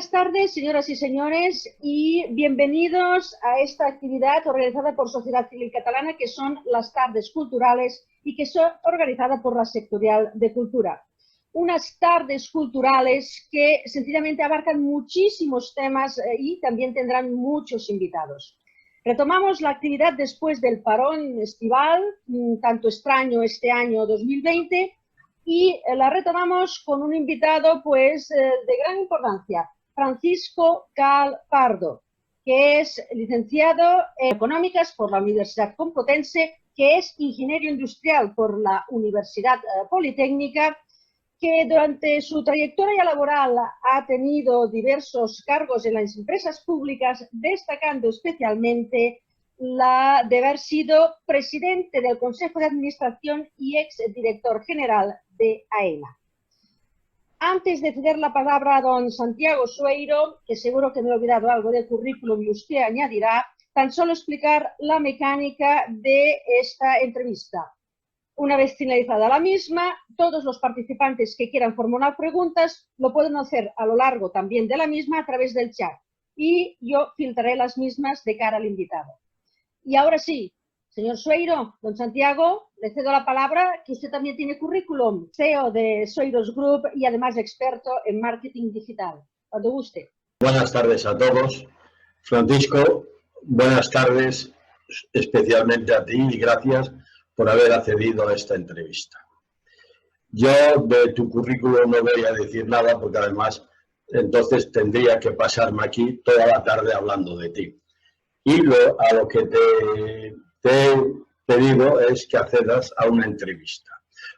Buenas tardes, señoras y señores, y bienvenidos a esta actividad organizada por Sociedad Civil Catalana, que son las tardes culturales y que son organizadas por la Sectorial de Cultura. Unas tardes culturales que sencillamente abarcan muchísimos temas y también tendrán muchos invitados. Retomamos la actividad después del parón estival, tanto extraño este año 2020, y la retomamos con un invitado pues de gran importancia, Francisco Cal Pardo, que es licenciado en Económicas por la Universidad Complutense, que es ingeniero industrial por la Universidad Politécnica, que durante su trayectoria laboral ha tenido diversos cargos en las empresas públicas, destacando especialmente la de haber sido presidente del Consejo de Administración y exdirector general de AENA. Antes de ceder la palabra a don Santiago Sueiro, que seguro que me he olvidado algo del currículum y usted añadirá, tan solo explicar la mecánica de esta entrevista. Una vez finalizada la misma, todos los participantes que quieran formular preguntas lo pueden hacer a lo largo también de la misma a través del chat y yo filtraré las mismas de cara al invitado. Y ahora sí, señor Sueiro, don Santiago, le cedo la palabra, que usted también tiene currículum, CEO de Sueiros Group y además experto en marketing digital. Cuando guste. Buenas tardes a todos. Francisco, buenas tardes especialmente a ti y gracias por haber accedido a esta entrevista. Yo de tu currículum no voy a decir nada porque además entonces tendría que pasarme aquí toda la tarde hablando de ti. Y a lo que te he pedido es que accedas a una entrevista.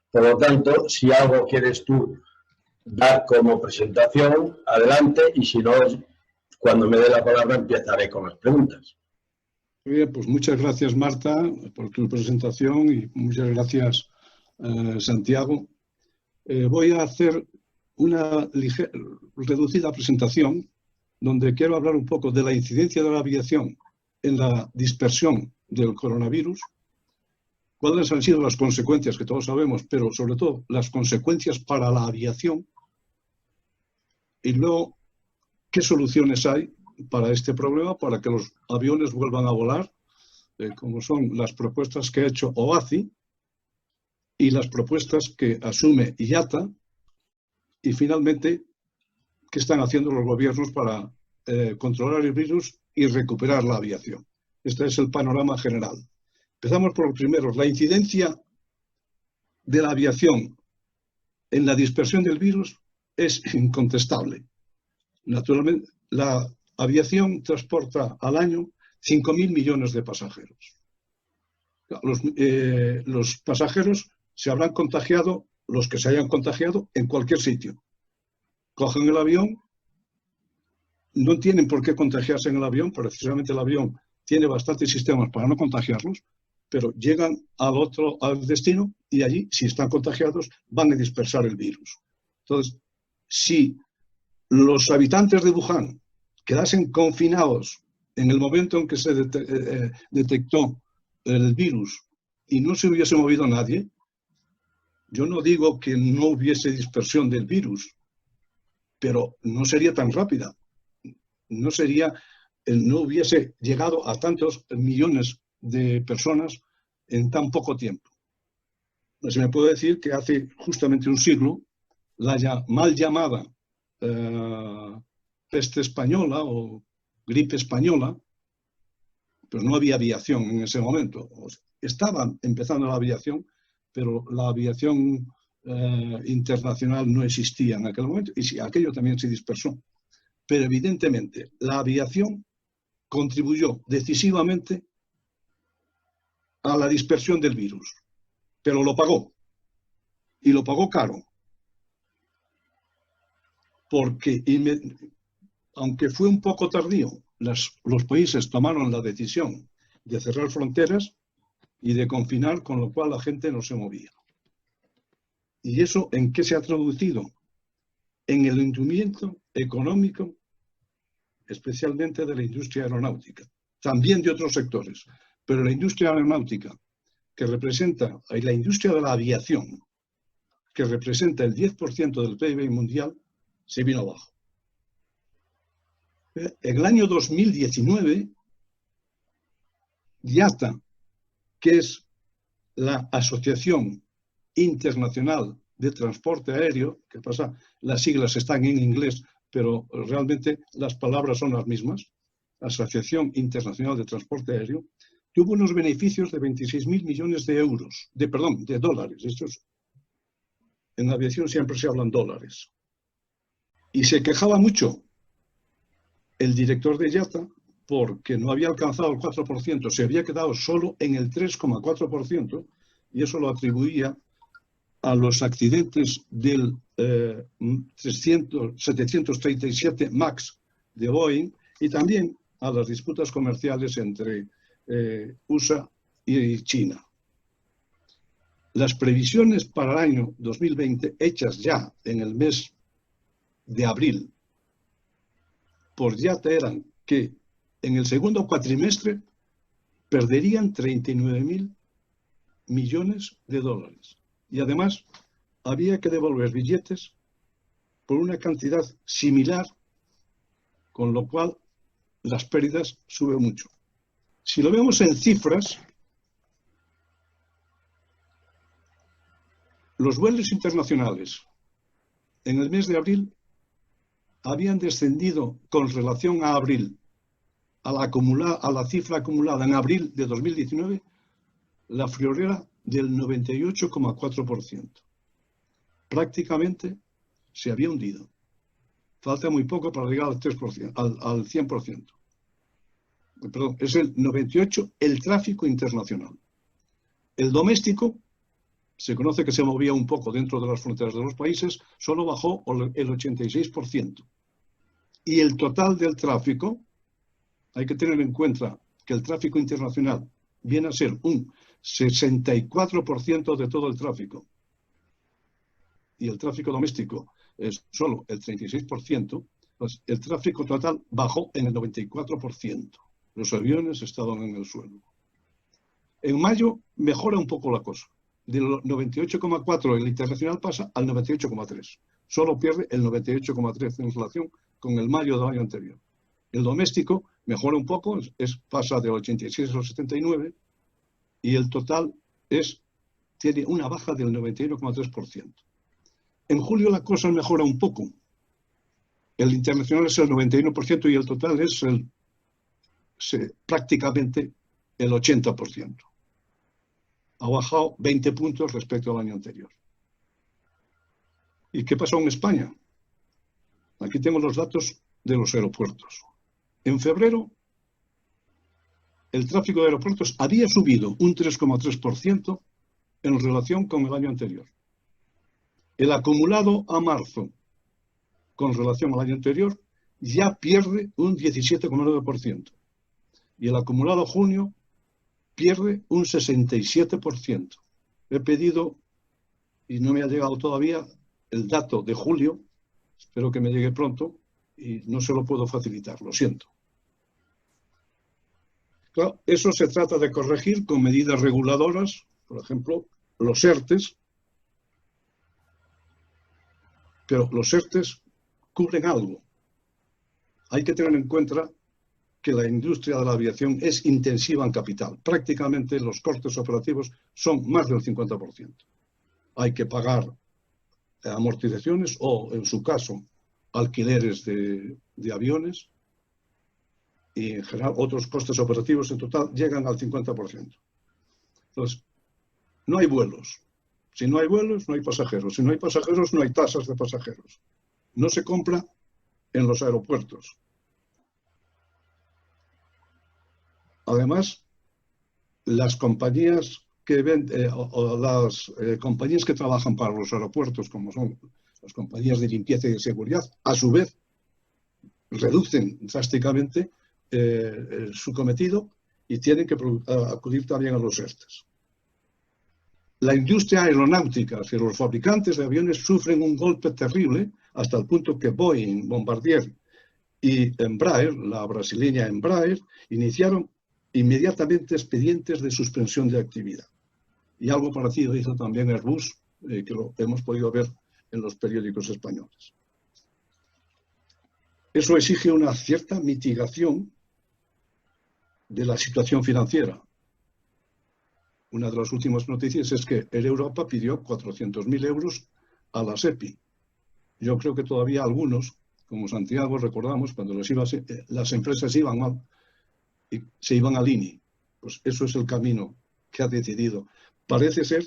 Por lo tanto, si algo quieres tú dar como presentación, adelante, y si no, cuando me dé la palabra empezaré con las preguntas. Muy bien, pues muchas gracias, Marta, por tu presentación y muchas gracias, Santiago. Voy a hacer una reducida presentación donde quiero hablar un poco de la incidencia de la aviación en la dispersión del coronavirus, cuáles han sido las consecuencias que todos sabemos, pero sobre todo las consecuencias para la aviación, y luego qué soluciones hay para este problema, para que los aviones vuelvan a volar, como son las propuestas que ha hecho OACI y las propuestas que asume IATA, y finalmente qué están haciendo los gobiernos para controlar el virus y recuperar la aviación. Este es el panorama general. Empezamos por los primeros. La incidencia de la aviación en la dispersión del virus es incontestable. Naturalmente, la aviación transporta al año 5.000 millones de pasajeros. Los pasajeros se habrán contagiado, los que se hayan contagiado, en cualquier sitio. Cogen el avión, no tienen por qué contagiarse en el avión, precisamente el avión tiene bastantes sistemas para no contagiarlos, pero llegan al destino y allí, si están contagiados, van a dispersar el virus. Entonces, si los habitantes de Wuhan quedasen confinados en el momento en que se detectó el virus y no se hubiese movido nadie, yo no digo que no hubiese dispersión del virus, pero no sería tan rápida. No hubiese llegado a tantos millones de personas en tan poco tiempo. Se me puede decir que hace justamente un siglo, la mal llamada peste española o gripe española, pero no había aviación en ese momento. Estaba empezando la aviación, pero la aviación internacional no existía en aquel momento y aquello también se dispersó. Pero evidentemente la aviación contribuyó decisivamente a la dispersión del virus, pero lo pagó, y lo pagó caro, porque aunque fue un poco tardío, los países tomaron la decisión de cerrar fronteras y de confinar, con lo cual la gente no se movía. ¿Y eso en qué se ha traducido? En el hundimiento económico, especialmente de la industria aeronáutica, también de otros sectores, pero la industria aeronáutica, que representa, y la industria de la aviación, que representa el 10% del PIB mundial, se vino abajo. En el año 2019, IATA, que es la Asociación Internacional de Transporte Aéreo, que pasa, las siglas están en inglés, pero realmente las palabras son las mismas, Asociación Internacional de Transporte Aéreo, tuvo unos beneficios de 26.000 millones de euros, de dólares. En aviación siempre se hablan dólares. Y se quejaba mucho el director de IATA porque no había alcanzado el 4%, se había quedado solo en el 3,4%, y eso lo atribuía a los accidentes del 737 MAX de Boeing y también a las disputas comerciales entre USA y China. Las previsiones para el año 2020, hechas ya en el mes de abril por IATA, eran que en el segundo cuatrimestre perderían 39.000 millones de dólares. Y además había que devolver billetes por una cantidad similar, con lo cual las pérdidas suben mucho. Si lo vemos en cifras, los vuelos internacionales en el mes de abril habían descendido con relación a abril, a la cifra acumulada en abril de 2019, la friolera del 98,4%. Prácticamente se había hundido. Falta muy poco para llegar al 3%, al 100%. Perdón, es el 98% el tráfico internacional. El doméstico, se conoce que se movía un poco dentro de las fronteras de los países, solo bajó el 86%. Y el total del tráfico, hay que tener en cuenta que el tráfico internacional viene a ser un 64% de todo el tráfico. Y el tráfico doméstico es solo el 36%, pues el tráfico total bajó en el 94%. Los aviones estaban en el suelo. En mayo mejora un poco la cosa. Del 98,4 el internacional pasa al 98,3. Solo pierde el 98,3 en relación con el mayo del año anterior. El doméstico mejora un poco, pasa del 86 al 79, y el total tiene una baja del 91,3%. En julio la cosa mejora un poco. El internacional es el 91% y el total es prácticamente el 80%. Ha bajado 20 puntos respecto al año anterior. ¿Y qué pasó en España? Aquí tengo los datos de los aeropuertos. En febrero, el tráfico de aeropuertos había subido un 3,3% en relación con el año anterior. El acumulado a marzo, con relación al año anterior, ya pierde un 17,9%. Y el acumulado a junio pierde un 67%. He pedido, y no me ha llegado todavía, el dato de julio. Espero que me llegue pronto y no se lo puedo facilitar, lo siento. Claro, eso se trata de corregir con medidas reguladoras, por ejemplo, los ERTES. Pero los ERTES cubren algo. Hay que tener en cuenta que la industria de la aviación es intensiva en capital. Prácticamente los costes operativos son más del 50%. Hay que pagar amortizaciones o, en su caso, alquileres de aviones, y en general otros costes operativos en total llegan al 50%. Entonces, no hay vuelos. Si no hay vuelos, no hay pasajeros. Si no hay pasajeros, no hay tasas de pasajeros. No se compra en los aeropuertos. Además, las compañías compañías que trabajan para los aeropuertos, como son las compañías de limpieza y de seguridad, a su vez reducen drásticamente su cometido y tienen que acudir también a los ERTES. La industria aeronáutica, es decir, los fabricantes de aviones sufren un golpe terrible hasta el punto que Boeing, Bombardier y Embraer, la brasileña Embraer, iniciaron inmediatamente expedientes de suspensión de actividad. Y algo parecido hizo también Airbus, que lo hemos podido ver en los periódicos españoles. eso exige una cierta mitigación de la situación financiera. Una de las últimas noticias es que Air Europa pidió 400.000 euros a la SEPI. Yo creo que todavía algunos, como Santiago, recordamos, cuando las empresas iban mal, y se iban al INI. Pues eso es el camino que ha decidido. Parece ser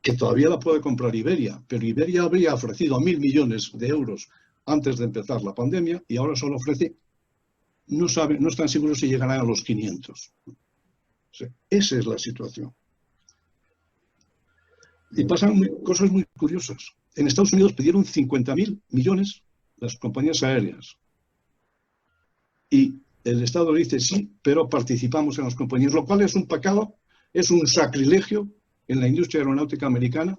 que todavía la puede comprar Iberia, pero Iberia habría ofrecido 1.000 millones de euros antes de empezar la pandemia y ahora solo ofrece, no están seguros si llegarán a los 500. O sea, esa es la situación. Y pasan cosas muy curiosas. En Estados Unidos pidieron 50.000 millones las compañías aéreas. Y el Estado dice sí, pero participamos en las compañías, lo cual es un pecado, es un sacrilegio en la industria aeronáutica americana,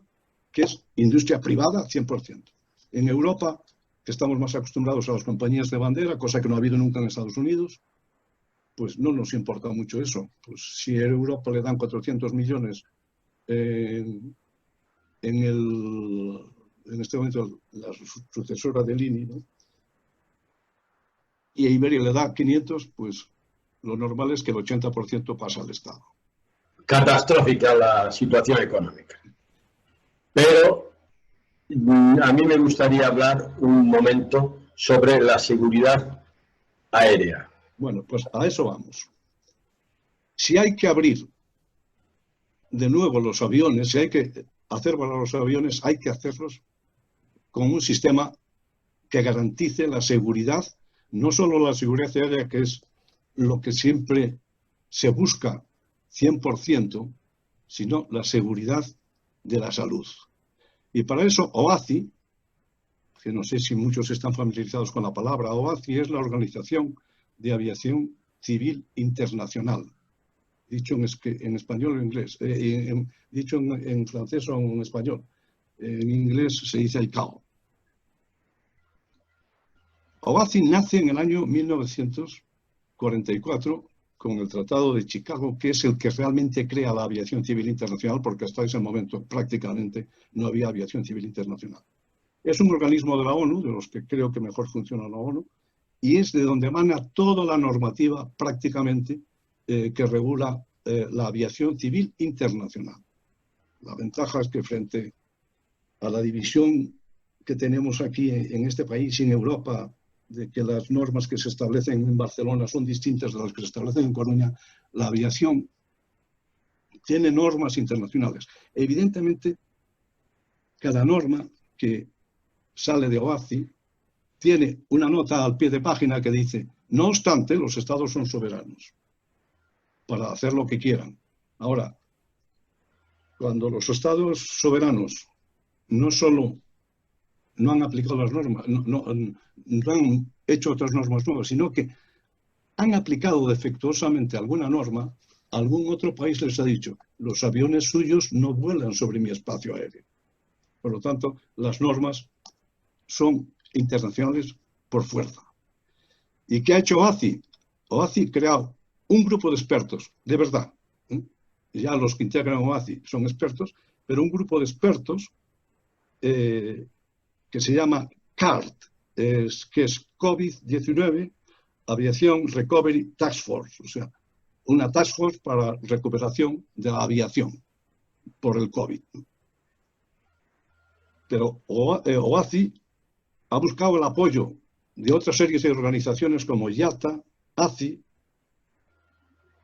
que es industria privada 100%. En Europa, que estamos más acostumbrados a las compañías de bandera, cosa que no ha habido nunca en Estados Unidos, pues no nos importa mucho eso. Pues si a Europa le dan 400 millones en este momento la sucesora del INI, ¿no? Y a Iberia le da 500, pues lo normal es que el 80% pasa al Estado. Catastrófica la situación económica. Pero a mí me gustaría hablar un momento sobre la seguridad aérea. Bueno, pues a eso vamos. Si hay que abrir de nuevo los aviones, si hay que hacer volar los aviones, hay que hacerlos con un sistema que garantice la seguridad, no solo la seguridad aérea, que es lo que siempre se busca 100%, sino la seguridad de la salud. Y para eso OACI, que no sé si muchos están familiarizados con la palabra, OACI es la Organización de Aviación Civil Internacional, dicho en español o inglés, dicho en francés o en español. En inglés se dice ICAO. OACI nace en el año 1944 con el Tratado de Chicago, que es el que realmente crea la aviación civil internacional, porque hasta ese momento prácticamente no había aviación civil internacional. Es un organismo de la ONU, de los que creo que mejor funciona la ONU, y es de donde emana toda la normativa prácticamente que regula la aviación civil internacional. La ventaja es que frente a la división que tenemos aquí en este país y en Europa, de que las normas que se establecen en Barcelona son distintas de las que se establecen en Coruña, la aviación tiene normas internacionales. Evidentemente, cada norma que sale de OACI tiene una nota al pie de página que dice: no obstante, los estados son soberanos para hacer lo que quieran. Ahora, cuando los estados soberanos no solo no han aplicado las normas, no han hecho otras normas nuevas, sino que han aplicado defectuosamente alguna norma, algún otro país les ha dicho: los aviones suyos no vuelan sobre mi espacio aéreo. Por lo tanto, las normas son internacionales por fuerza. ¿Y qué ha hecho OACI? OACI ha creado un grupo de expertos, de verdad. Ya los que integran OACI son expertos, pero un grupo de expertos que se llama CART, que es COVID-19 Aviation Recovery Task Force, o sea, una task force para recuperación de la aviación por el COVID. Pero OACI ha buscado el apoyo de otras series de organizaciones como IATA, ACI.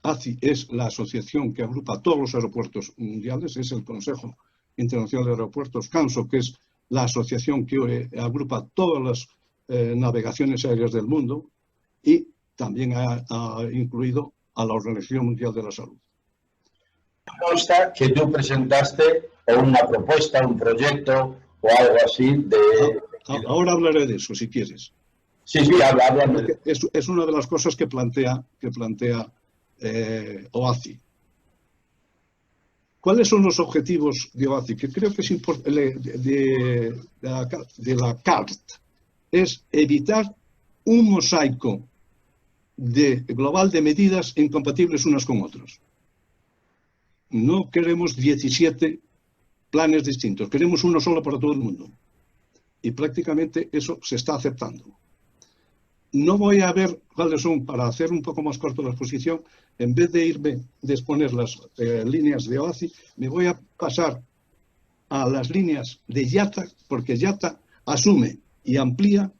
ACI es la asociación que agrupa todos los aeropuertos mundiales, es el Consejo Internacional de Aeropuertos, CANSO, que es la asociación que agrupa todas las navegaciones aéreas del mundo, y también ha incluido a la Organización Mundial de la Salud. Consta que tú presentaste una propuesta, un proyecto o algo así de... Ahora hablaré de eso, si quieres. Sí, habla. Es una de las cosas que plantea OACI. ¿Cuáles son los objetivos de OACI? Que creo que es importante, de la CART. Es evitar un mosaico global de medidas incompatibles unas con otras. No queremos 17 planes distintos, queremos uno solo para todo el mundo. Y prácticamente eso se está aceptando. no voy a ver cuáles son, para hacer un poco más corto la exposición, en vez de irme de exponer las líneas de OACI, me voy a pasar a las líneas de IATA, porque IATA asume y amplía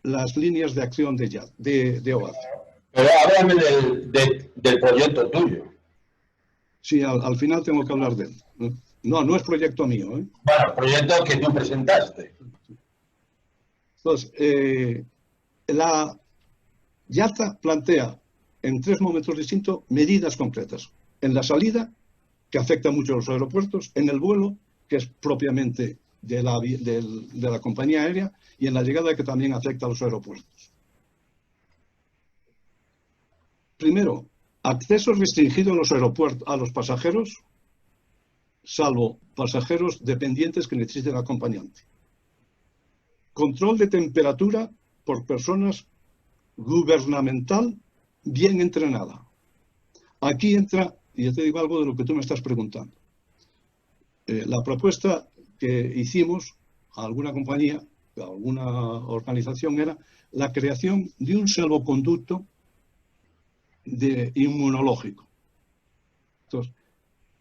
las líneas de acción de OACI. Pero háblame del proyecto tuyo. Sí, al final tengo que hablar de él. No es proyecto mío, ¿eh? Bueno, proyecto que tú presentaste. Entonces, la IATA plantea en 3 momentos distintos medidas concretas. En la salida, que afecta mucho a los aeropuertos, en el vuelo, que es propiamente de la compañía aérea, y en la llegada, que también afecta a los aeropuertos. Primero, acceso restringido a los aeropuertos a los pasajeros, salvo pasajeros dependientes que necesiten acompañante. Control de temperatura por personas gubernamental bien entrenada. Aquí entra, y ya te digo algo de lo que tú me estás preguntando. La propuesta que hicimos a alguna compañía, a alguna organización, era la creación de un salvoconducto inmunológico. Entonces,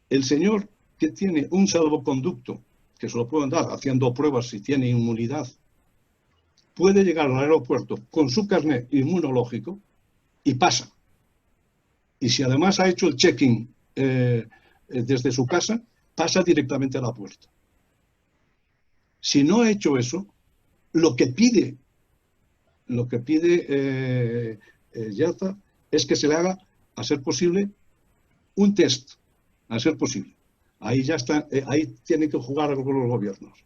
el señor que tiene un salvoconducto, que se lo pueden dar haciendo pruebas si tiene inmunidad, puede llegar al aeropuerto con su carnet inmunológico y pasa. Y si además ha hecho el check-in desde su casa, pasa directamente a la puerta. Si no ha hecho eso, lo que pide IATA es que se le haga, a ser posible, un test, a ser posible. Ahí ya está, ahí tienen que jugar con los gobiernos.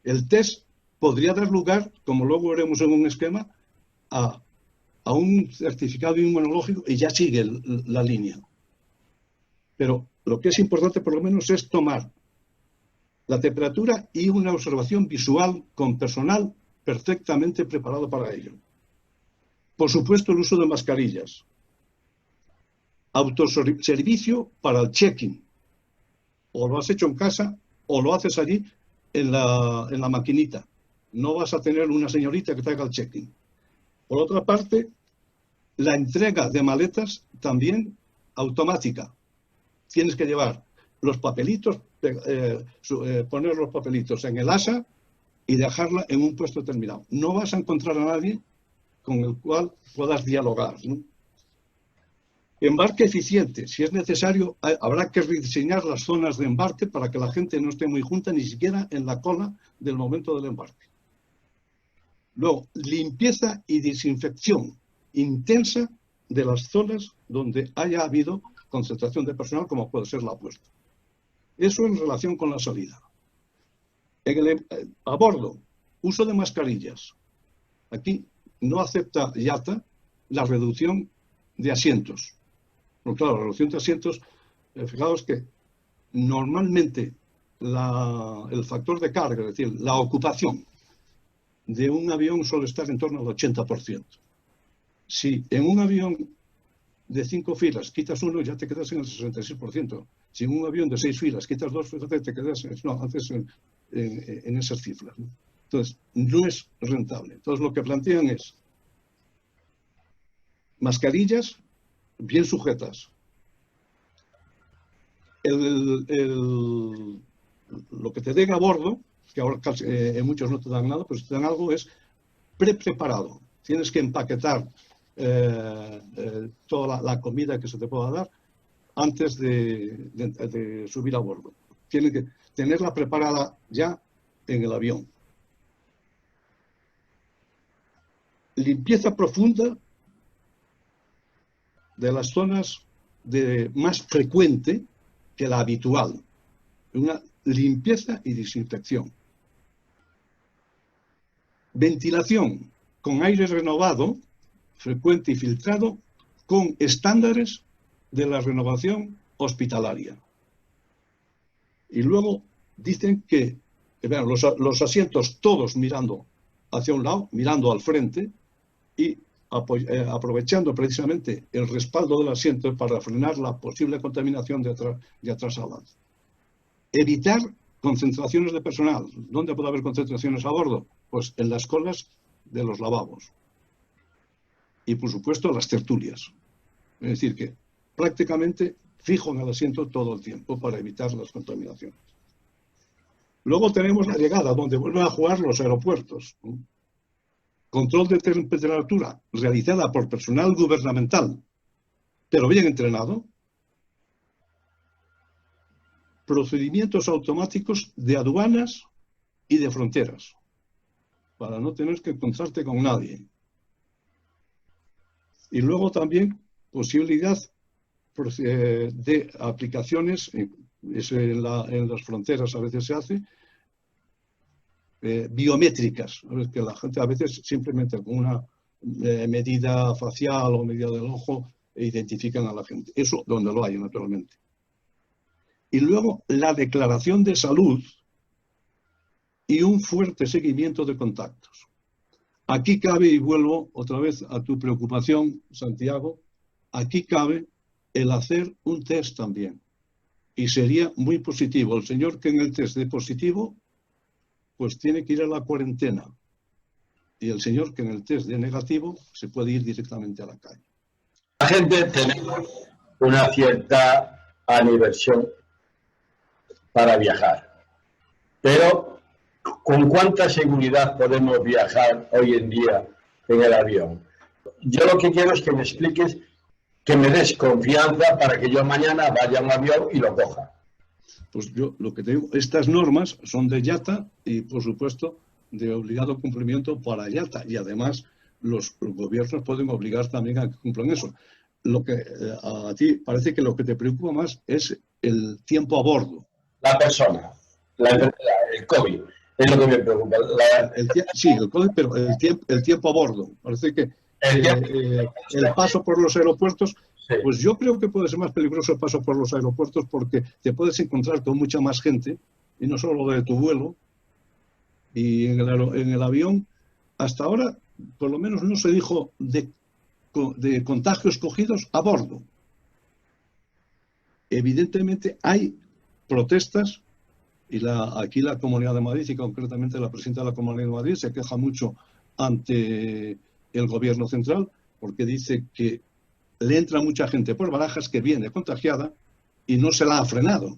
El test podría dar lugar, como luego veremos en un esquema, a un certificado inmunológico y ya sigue la línea. Pero lo que es importante, por lo menos, es tomar la temperatura y una observación visual con personal perfectamente preparado para ello. Por supuesto, el uso de mascarillas. Autoservicio para el check-in. O lo has hecho en casa o lo haces allí en la maquinita. No vas a tener una señorita que te haga el check-in. Por otra parte, la entrega de maletas también automática. Tienes que llevar los papelitos, poner los papelitos en el asa y dejarla en un puesto determinado. No vas a encontrar a nadie con el cual puedas dialogar, ¿no? Embarque eficiente. Si es necesario, habrá que rediseñar las zonas de embarque para que la gente no esté muy junta, ni siquiera en la cola del momento del embarque. Luego, limpieza y desinfección intensa de las zonas donde haya habido concentración de personal, como puede ser la puerta. Eso en relación con la salida. A bordo, uso de mascarillas. Aquí no acepta IATA la reducción de asientos. Pero claro, la reducción de asientos, fijaos que normalmente el factor de carga, es decir, la ocupación de un avión suele estar en torno al 80%. Si en un avión de 5 filas quitas uno, ya te quedas en el 66%. Si en un avión de 6 filas quitas 2, te quedas en esas cifras, ¿no? Entonces, no es rentable. Entonces, lo que plantean es mascarillas bien sujetas. Lo que te den a bordo, que ahora casi, en muchos no te dan nada, pues te dan algo, es preparado. Tienes que empaquetar toda la comida que se te pueda dar antes de subir a bordo. Tienes que tenerla preparada ya en el avión. Limpieza profunda de las zonas más frecuente que la habitual. Una limpieza y desinfección. Ventilación con aire renovado, frecuente y filtrado, con estándares de la renovación hospitalaria. Y luego dicen que vean, los asientos todos mirando hacia un lado, mirando al frente y aprovechando precisamente el respaldo del asiento para frenar la posible contaminación de atrás adelante. Evitar concentraciones de personal. ¿Dónde puede haber concentraciones a bordo? Pues en las colas de los lavabos. y, por supuesto, las tertulias. Es decir, que prácticamente fijo en el asiento todo el tiempo para evitar las contaminaciones. Luego tenemos la llegada, donde vuelven a jugar los aeropuertos. Control de temperatura realizada por personal gubernamental, pero bien entrenado. Procedimientos automáticos de aduanas y de fronteras, para no tener que encontrarte con nadie. Y luego también posibilidad de aplicaciones, eso en las fronteras a veces se hace, biométricas, que la gente a veces simplemente con una medida facial o medida del ojo identifican a la gente. Eso donde lo hay, naturalmente. Y luego la declaración de salud y un fuerte seguimiento de contactos. Aquí cabe, y vuelvo otra vez a tu preocupación, Santiago, aquí cabe el hacer un test también. Y sería muy positivo. El señor que en el test de positivo, pues tiene que ir a la cuarentena. Y el señor que en el test de negativo se puede ir directamente a la calle. La gente tenemos una cierta aversión para viajar. Pero, ¿con cuánta seguridad podemos viajar hoy en día en el avión? Yo lo que quiero es que me expliques, que me des confianza para que yo mañana vaya a un avión y lo coja. Pues yo lo que te digo, estas normas son de IATA y, por supuesto, de obligado cumplimiento para IATA. Y además, los gobiernos pueden obligar también a que cumplan eso. Lo que a ti parece que lo que te preocupa más es el tiempo a bordo. La persona, la enfermedad, el COVID, es lo que me preocupa. Sí, el COVID, pero el tiempo a bordo. Parece que el paso por los aeropuertos, sí. Pues yo creo que puede ser más peligroso el paso por los aeropuertos porque te puedes encontrar con mucha más gente, y no solo de tu vuelo, y en el avión, hasta ahora, por lo menos no se dijo de contagios cogidos a bordo. Evidentemente hay protestas, y aquí la Comunidad de Madrid, y concretamente la presidenta de la Comunidad de Madrid, se queja mucho ante el gobierno central, porque dice que le entra mucha gente por Barajas que viene contagiada y no se la ha frenado.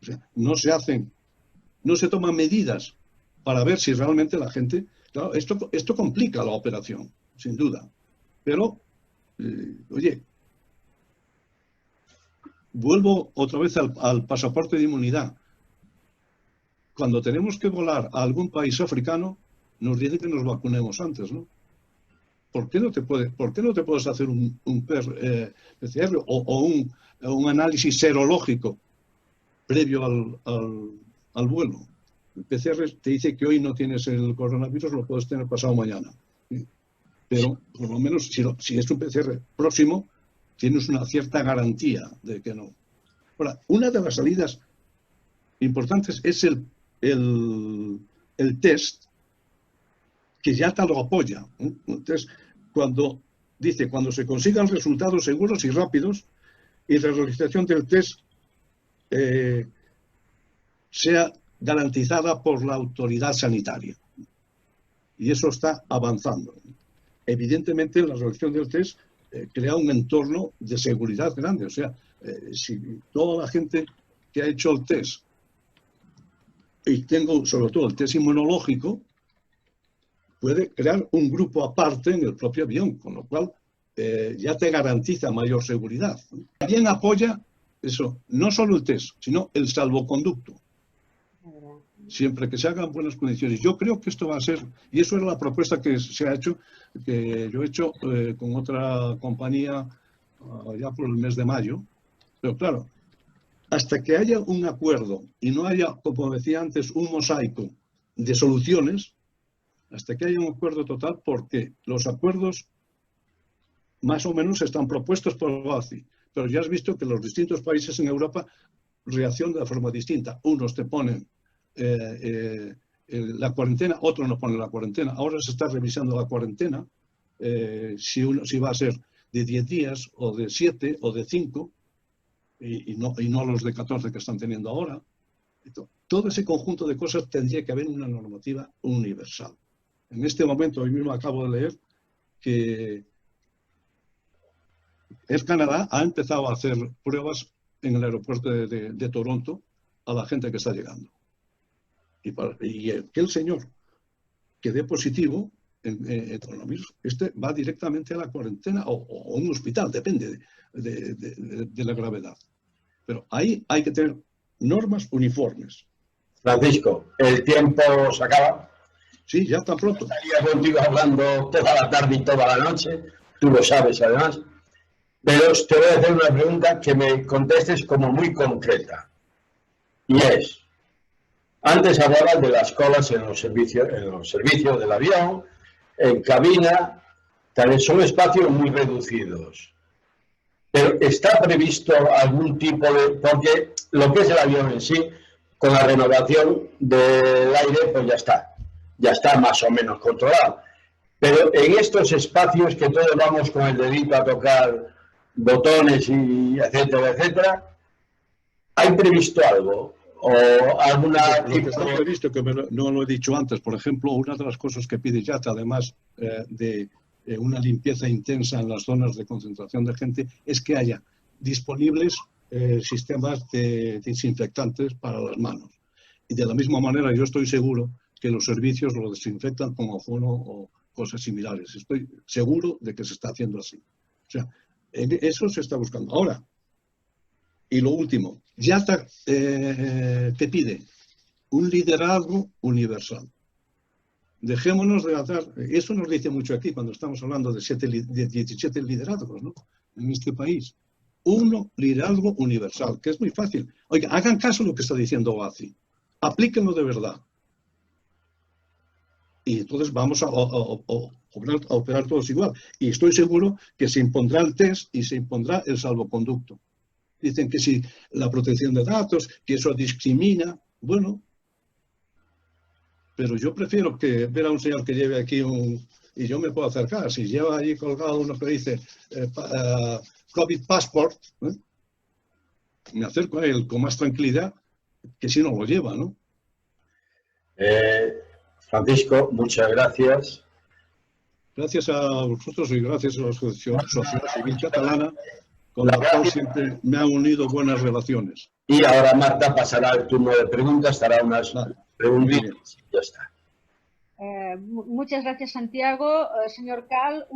O sea, no se toman medidas para ver si realmente la gente... Claro, esto complica la operación, sin duda. Pero, oye, vuelvo otra vez al pasaporte de inmunidad. Cuando tenemos que volar a algún país africano, nos dicen que nos vacunemos antes, ¿no? ¿Por qué no te puedes hacer un PCR o un análisis serológico previo al vuelo? El PCR te dice que hoy no tienes el coronavirus, lo puedes tener pasado mañana. Pero, por lo menos, si es un PCR próximo, tienes una cierta garantía de que no. Ahora, una de las salidas importantes es el test, que ya te lo apoya. Entonces, cuando se consigan resultados seguros y rápidos y la realización del test sea garantizada por la autoridad sanitaria. Y eso está avanzando. Evidentemente, la realización del test crea un entorno de seguridad grande. O sea, si toda la gente que ha hecho el test, y tengo sobre todo el test inmunológico, puede crear un grupo aparte en el propio avión, con lo cual ya te garantiza mayor seguridad. También apoya eso, no solo el test, sino el salvoconducto. Siempre que se hagan buenas condiciones. Yo creo que esto va a ser, y eso es la propuesta que se ha hecho, que yo he hecho con otra compañía ya por el mes de mayo. Pero claro, hasta que haya un acuerdo y no haya, como decía antes, un mosaico de soluciones, hasta que haya un acuerdo total, porque los acuerdos más o menos están propuestos por OACI, pero ya has visto que los distintos países en Europa reaccionan de forma distinta. Unos te ponen la cuarentena, otros no ponen la cuarentena. Ahora se está revisando la cuarentena, si va a ser de 10 días, o de 7, o de 5, y no los de 14 que están teniendo ahora. Todo ese conjunto de cosas tendría que haber una normativa universal. En este momento, hoy mismo acabo de leer que Air Canada ha empezado a hacer pruebas en el aeropuerto de Toronto a la gente que está llegando. Y que el señor que dé positivo en coronavirus, va directamente a la cuarentena o a un hospital, depende de la gravedad. Pero ahí hay que tener normas uniformes. Francisco, el tiempo se acaba. Sí, ya tan pronto. Estaría contigo hablando toda la tarde y toda la noche, tú lo sabes además, pero te voy a hacer una pregunta que me contestes como muy concreta. Y es, antes hablabas de las colas en los servicios del avión, en cabina, también son espacios muy reducidos. Pero ¿está previsto algún tipo de...? Porque lo que es el avión en sí, con la renovación del aire, pues ya está más o menos controlado. Pero en estos espacios que todos vamos con el dedito a tocar botones y etcétera, etcétera, ¿hay previsto algo? ¿O alguna... Lo que está previsto, que no lo he dicho antes, por ejemplo, una de las cosas que pide IATA, además de una limpieza intensa en las zonas de concentración de gente, es que haya disponibles sistemas de desinfectantes para las manos. Y de la misma manera, yo estoy seguro que los servicios lo desinfectan con ozono o cosas similares. Estoy seguro de que se está haciendo así. O sea, eso se está buscando. Ahora, y lo último, IATA te pide un liderazgo universal. Dejémonos de hacer, eso nos dice mucho aquí cuando estamos hablando de 17 liderazgos, ¿no? En este país. Uno, liderazgo universal, que es muy fácil. Oiga, hagan caso a lo que está diciendo OACI. Aplíquenlo de verdad. Y entonces vamos a operar todos igual. Y estoy seguro que se impondrá el test y se impondrá el salvoconducto. Dicen que si la protección de datos, que eso discrimina. Bueno, pero yo prefiero que ver a un señor que lleve aquí y yo me puedo acercar. Si lleva allí colgado uno que dice COVID Passport, me acerco a él con más tranquilidad que si no lo lleva, ¿no? Francisco, muchas gracias. Gracias a vosotros y gracias a la Sociedad Civil Catalana, con la cual siempre me han unido buenas relaciones. Y ahora Marta pasará el turno de preguntas, hará unas preguntas y ya está. Muchas gracias, Santiago. Señor Cal,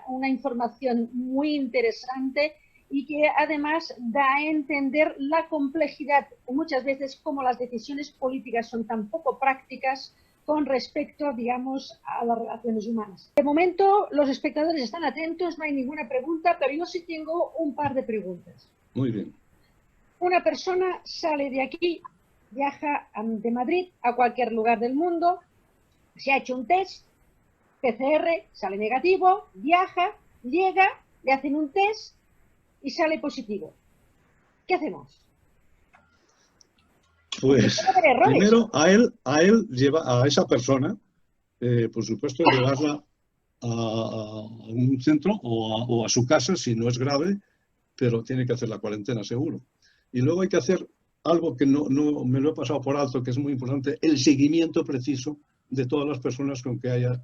una información muy interesante y que además da a entender la complejidad, muchas veces como las decisiones políticas son tan poco prácticas con respecto, digamos, a las relaciones humanas. De momento, los espectadores están atentos, no hay ninguna pregunta, pero yo sí tengo un par de preguntas. Muy bien. Una persona sale de aquí, viaja de Madrid a cualquier lugar del mundo, se ha hecho un test, PCR, sale negativo, viaja, llega, le hacen un test y sale positivo. ¿Qué hacemos? Pues primero a esa persona, por supuesto, llevarla a un centro o a su casa si no es grave, pero tiene que hacer la cuarentena seguro. Y luego hay que hacer algo que no me lo he pasado por alto, que es muy importante, el seguimiento preciso de todas las personas con que haya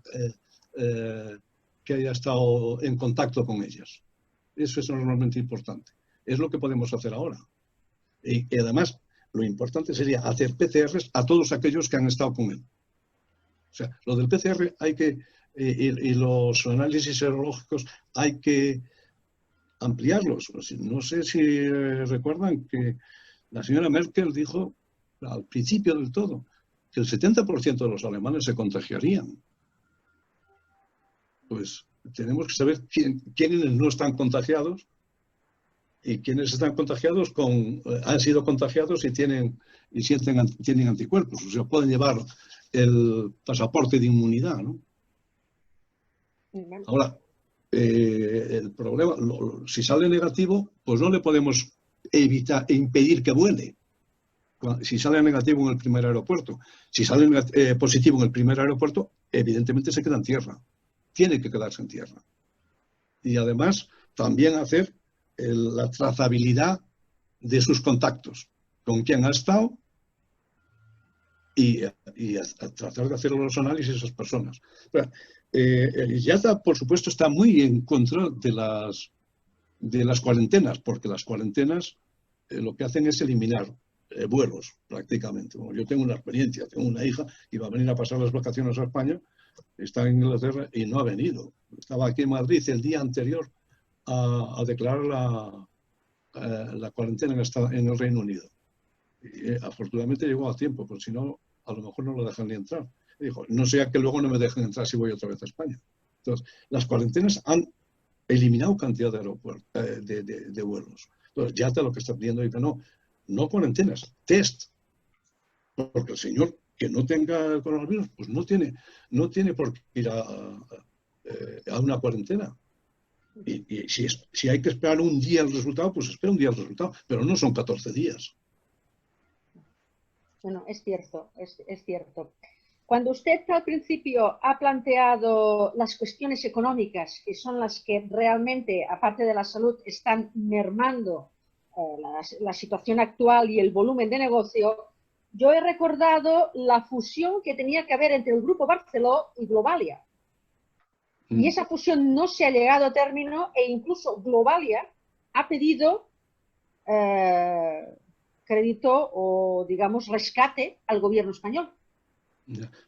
estado en contacto con ellas. Eso es normalmente importante. Es lo que podemos hacer ahora. Y además, lo importante sería hacer PCRs a todos aquellos que han estado con él. O sea, lo del PCR hay que, y los análisis serológicos hay que ampliarlos. No sé si recuerdan que la señora Merkel dijo al principio del todo que el 70% de los alemanes se contagiarían. Pues tenemos que saber quiénes no están contagiados y quienes están contagiados han sido contagiados y tienen anticuerpos. O sea, pueden llevar el pasaporte de inmunidad, ¿no? Ahora, el problema, si sale negativo, pues no le podemos impedir que vuele. Si sale negativo en el primer aeropuerto, si sale positivo en el primer aeropuerto, evidentemente se queda en tierra. Tiene que quedarse en tierra. Y además, también hacer la trazabilidad de sus contactos, con quién ha estado y tratar de hacer los análisis a esas personas. El IATA, por supuesto, está muy en contra de las de las cuarentenas, porque las cuarentenas lo que hacen es eliminar vuelos prácticamente. Bueno, yo tengo una experiencia, tengo una hija que iba a venir a pasar las vacaciones a España, está en Inglaterra y no ha venido. Estaba aquí en Madrid el día anterior a declarar la cuarentena en el Reino Unido. Y, afortunadamente llegó a tiempo, porque si no, a lo mejor no lo dejan ni entrar. Y dijo, no sea que luego no me dejen entrar si voy otra vez a España. Entonces, las cuarentenas han eliminado cantidad de vuelos. Entonces, ya te lo que está pidiendo ahorita, no cuarentenas, test. Porque el señor que no tenga coronavirus, pues no tiene por qué ir a una cuarentena. Y si hay que esperar un día el resultado, pues espera un día el resultado, pero no son 14 días. Bueno, es cierto, es cierto. Cuando usted al principio ha planteado las cuestiones económicas, que son las que realmente, aparte de la salud, están mermando la situación actual y el volumen de negocio, yo he recordado la fusión que tenía que haber entre el Grupo Barceló y Globalia. Y esa fusión no se ha llegado a término e incluso Globalia ha pedido crédito o, digamos, rescate al gobierno español.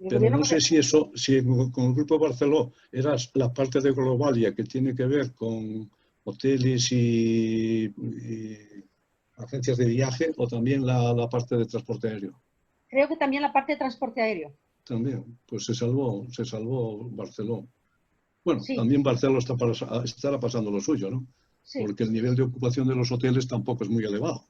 Pero no sé si con el Grupo Barceló era la parte de Globalia que tiene que ver con hoteles y agencias de viaje, o también la parte de transporte aéreo. Creo que también la parte de transporte aéreo. También, pues se salvó Barceló. Bueno, sí, también Barceló estará pasando lo suyo, ¿no? Sí. Porque el nivel de ocupación de los hoteles tampoco es muy elevado.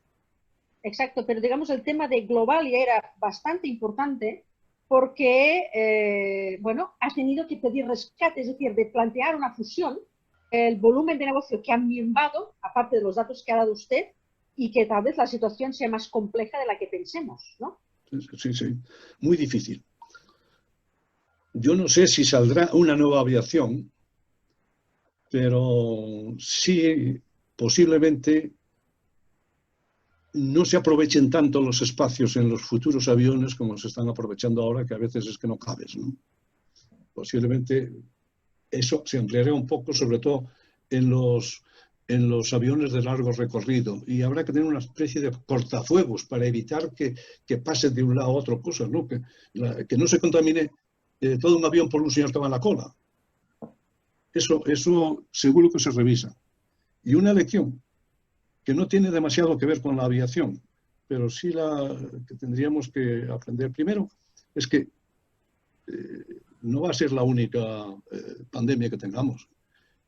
Exacto, pero digamos el tema de Globalia era bastante importante porque, bueno, ha tenido que pedir rescate, es decir, de plantear una fusión, el volumen de negocio que han minvado, aparte de los datos que ha dado usted, y que tal vez la situación sea más compleja de la que pensemos, ¿no? Sí, sí, muy difícil. Yo no sé si saldrá una nueva aviación, pero sí, posiblemente no se aprovechen tanto los espacios en los futuros aviones como se están aprovechando ahora, que a veces es que no cabes, ¿no? Posiblemente eso se ampliará un poco, sobre todo en los aviones de largo recorrido, y habrá que tener una especie de cortafuegos para evitar que pase de un lado a otro cosas, ¿no? Que no se contamine todo un avión por un señor que va en la cola. Eso seguro que se revisa. Y una lección que no tiene demasiado que ver con la aviación, pero sí que tendríamos que aprender primero, es que no va a ser la única pandemia que tengamos.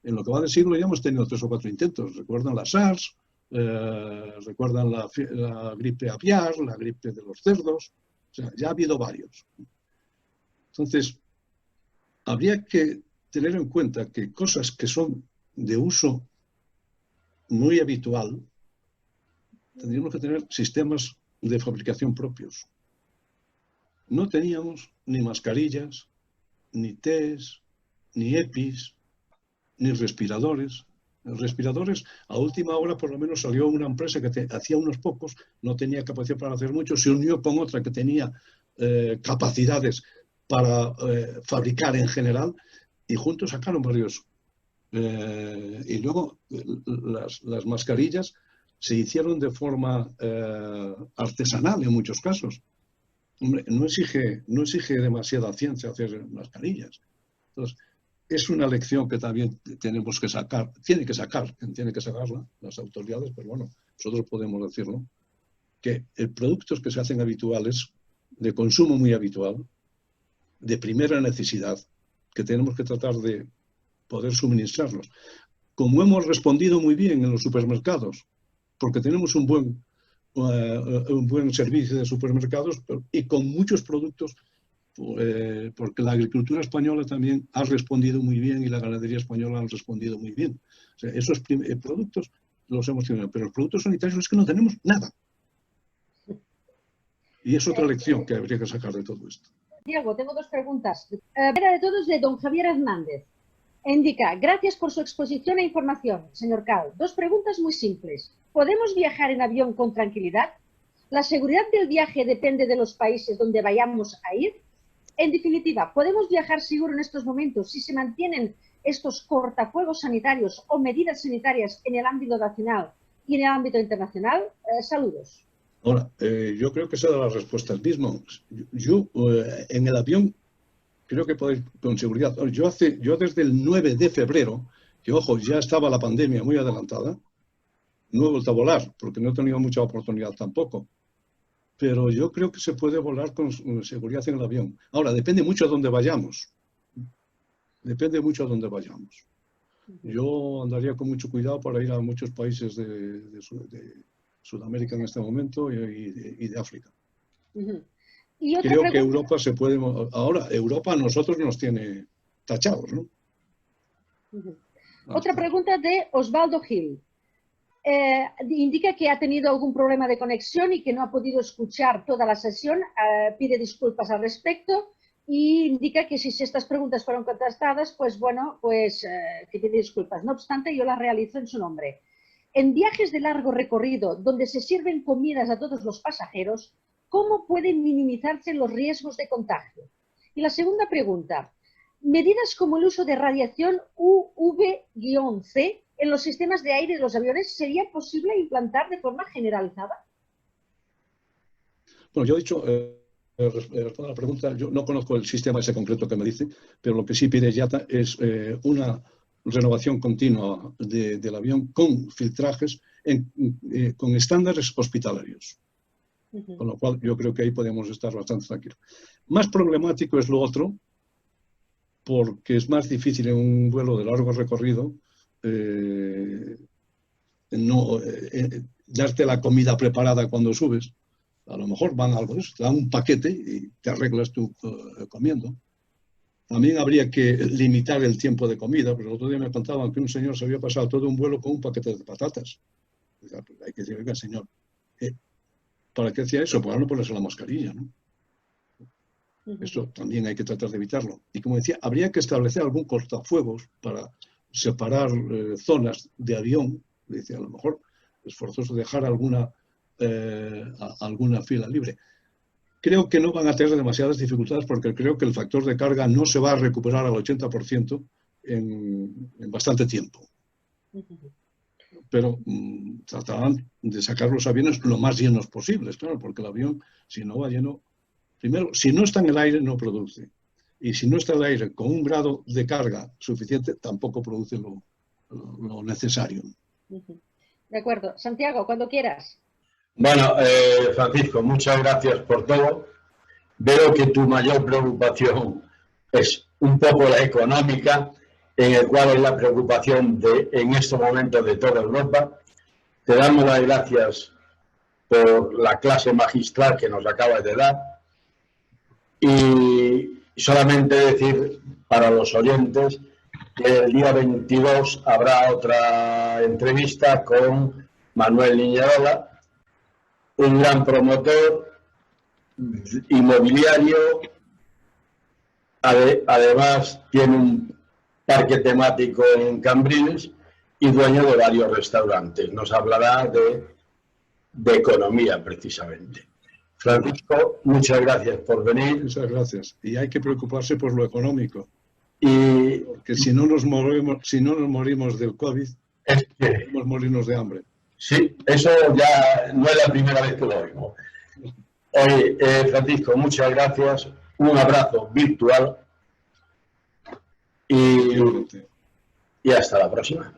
En lo que va del siglo ya hemos tenido 3 o 4 intentos. Recuerdan la SARS, recuerdan la gripe aviar, la gripe de los cerdos. O sea, ya ha habido varios. Entonces, habría que tener en cuenta que cosas que son de uso muy habitual, tendríamos que tener sistemas de fabricación propios. No teníamos ni mascarillas, ni test, ni EPIs, ni respiradores. Los respiradores, a última hora por lo menos salió una empresa que hacía unos pocos, no tenía capacidad para hacer mucho, se unió con otra que tenía capacidades para fabricar en general, y juntos sacaron varios. Y luego las mascarillas se hicieron de forma artesanal en muchos casos. Hombre, no exige demasiada ciencia hacer mascarillas. Entonces, es una lección que también tenemos que sacar, tiene que sacarla las autoridades, pero bueno, nosotros podemos decirlo, que productos que se hacen habituales, de consumo muy habitual, de primera necesidad, que tenemos que tratar de poder suministrarlos. Como hemos respondido muy bien en los supermercados, porque tenemos un buen servicio de supermercados y con muchos productos, porque la agricultura española también ha respondido muy bien y la ganadería española ha respondido muy bien. O sea, esos productos los hemos tenido, pero los productos sanitarios es que no tenemos nada. Y es otra lección que habría que sacar de todo esto. Diego, tengo 2 preguntas. La primera de todos de don Javier Hernández. Indica, gracias por su exposición e información, señor Cal. 2 preguntas muy simples. ¿Podemos viajar en avión con tranquilidad? ¿La seguridad del viaje depende de los países donde vayamos a ir? En definitiva, ¿podemos viajar seguro en estos momentos si se mantienen estos cortafuegos sanitarios o medidas sanitarias en el ámbito nacional y en el ámbito internacional? Saludos. Ahora, yo creo que esa es la respuesta el mismo. Yo en el avión, creo que podéis con seguridad. Yo desde el 9 de febrero, que ojo, ya estaba la pandemia muy adelantada, no he vuelto a volar, porque no he tenido mucha oportunidad tampoco. Pero yo creo que se puede volar con seguridad en el avión. Ahora, depende mucho de dónde vayamos. Depende mucho de dónde vayamos. Yo andaría con mucho cuidado para ir a muchos países de Sudamérica en este momento y de África. Creo que Europa se puede... Ahora, Europa a nosotros nos tiene tachados, ¿no? Otra pregunta de Osvaldo Gil. Indica que ha tenido algún problema de conexión y que no ha podido escuchar toda la sesión. Pide disculpas al respecto y indica que si estas preguntas fueron contestadas, pues bueno, pues que pide disculpas. No obstante, yo las realizo en su nombre. En viajes de largo recorrido, donde se sirven comidas a todos los pasajeros, ¿cómo pueden minimizarse los riesgos de contagio? Y la segunda pregunta, medidas como el uso de radiación UV-C en los sistemas de aire de los aviones, ¿sería posible implantar de forma generalizada? Bueno, yo he dicho, respondo a la pregunta, yo no conozco el sistema ese concreto que me dice, pero lo que sí pide IATA es una renovación continua del avión con filtrajes, con estándares hospitalarios. Con lo cual yo creo que ahí podemos estar bastante tranquilos. Más problemático es lo otro, porque es más difícil en un vuelo de largo recorrido darte la comida preparada cuando subes. A lo mejor van algo de eso, te dan un paquete y te arreglas tú comiendo. También habría que limitar el tiempo de comida, pero el otro día me contaban que un señor se había pasado todo un vuelo con un paquete de patatas. Hay que decir, oiga, señor, ¿para qué hacía eso? Para no ponerse la mascarilla, ¿no? Eso también hay que tratar de evitarlo. Y como decía, habría que establecer algún cortafuegos para separar zonas de avión. Decía, a lo mejor es forzoso dejar alguna fila libre. Creo que no van a tener demasiadas dificultades porque creo que el factor de carga no se va a recuperar al 80% en bastante tiempo. Pero tratarán de sacar los aviones lo más llenos posibles, claro, porque el avión, si no va lleno, primero, si no está en el aire, no produce. Y si no está en el aire con un grado de carga suficiente, tampoco produce lo necesario. De acuerdo. Santiago, cuando quieras. Bueno, Francisco, muchas gracias por todo. Veo que tu mayor preocupación es un poco la económica, en el cual es la preocupación en estos momentos de toda Europa. Te damos las gracias por la clase magistral que nos acabas de dar. Y solamente decir para los oyentes que el día 22 habrá otra entrevista con Manuel Niñerola, un gran promotor inmobiliario, además tiene un parque temático en Cambrils y dueño de varios restaurantes. Nos hablará de economía precisamente. Francisco, muchas gracias por venir. Muchas gracias. Y hay que preocuparse por lo económico. Porque si no nos morimos del COVID, podemos morirnos de hambre. Sí, eso ya no es la primera vez que lo oigo. Oye, Francisco, muchas gracias. Un abrazo virtual y hasta la próxima.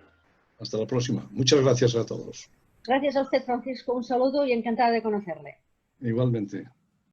Hasta la próxima. Muchas gracias a todos. Gracias a usted, Francisco. Un saludo y encantada de conocerle. Igualmente.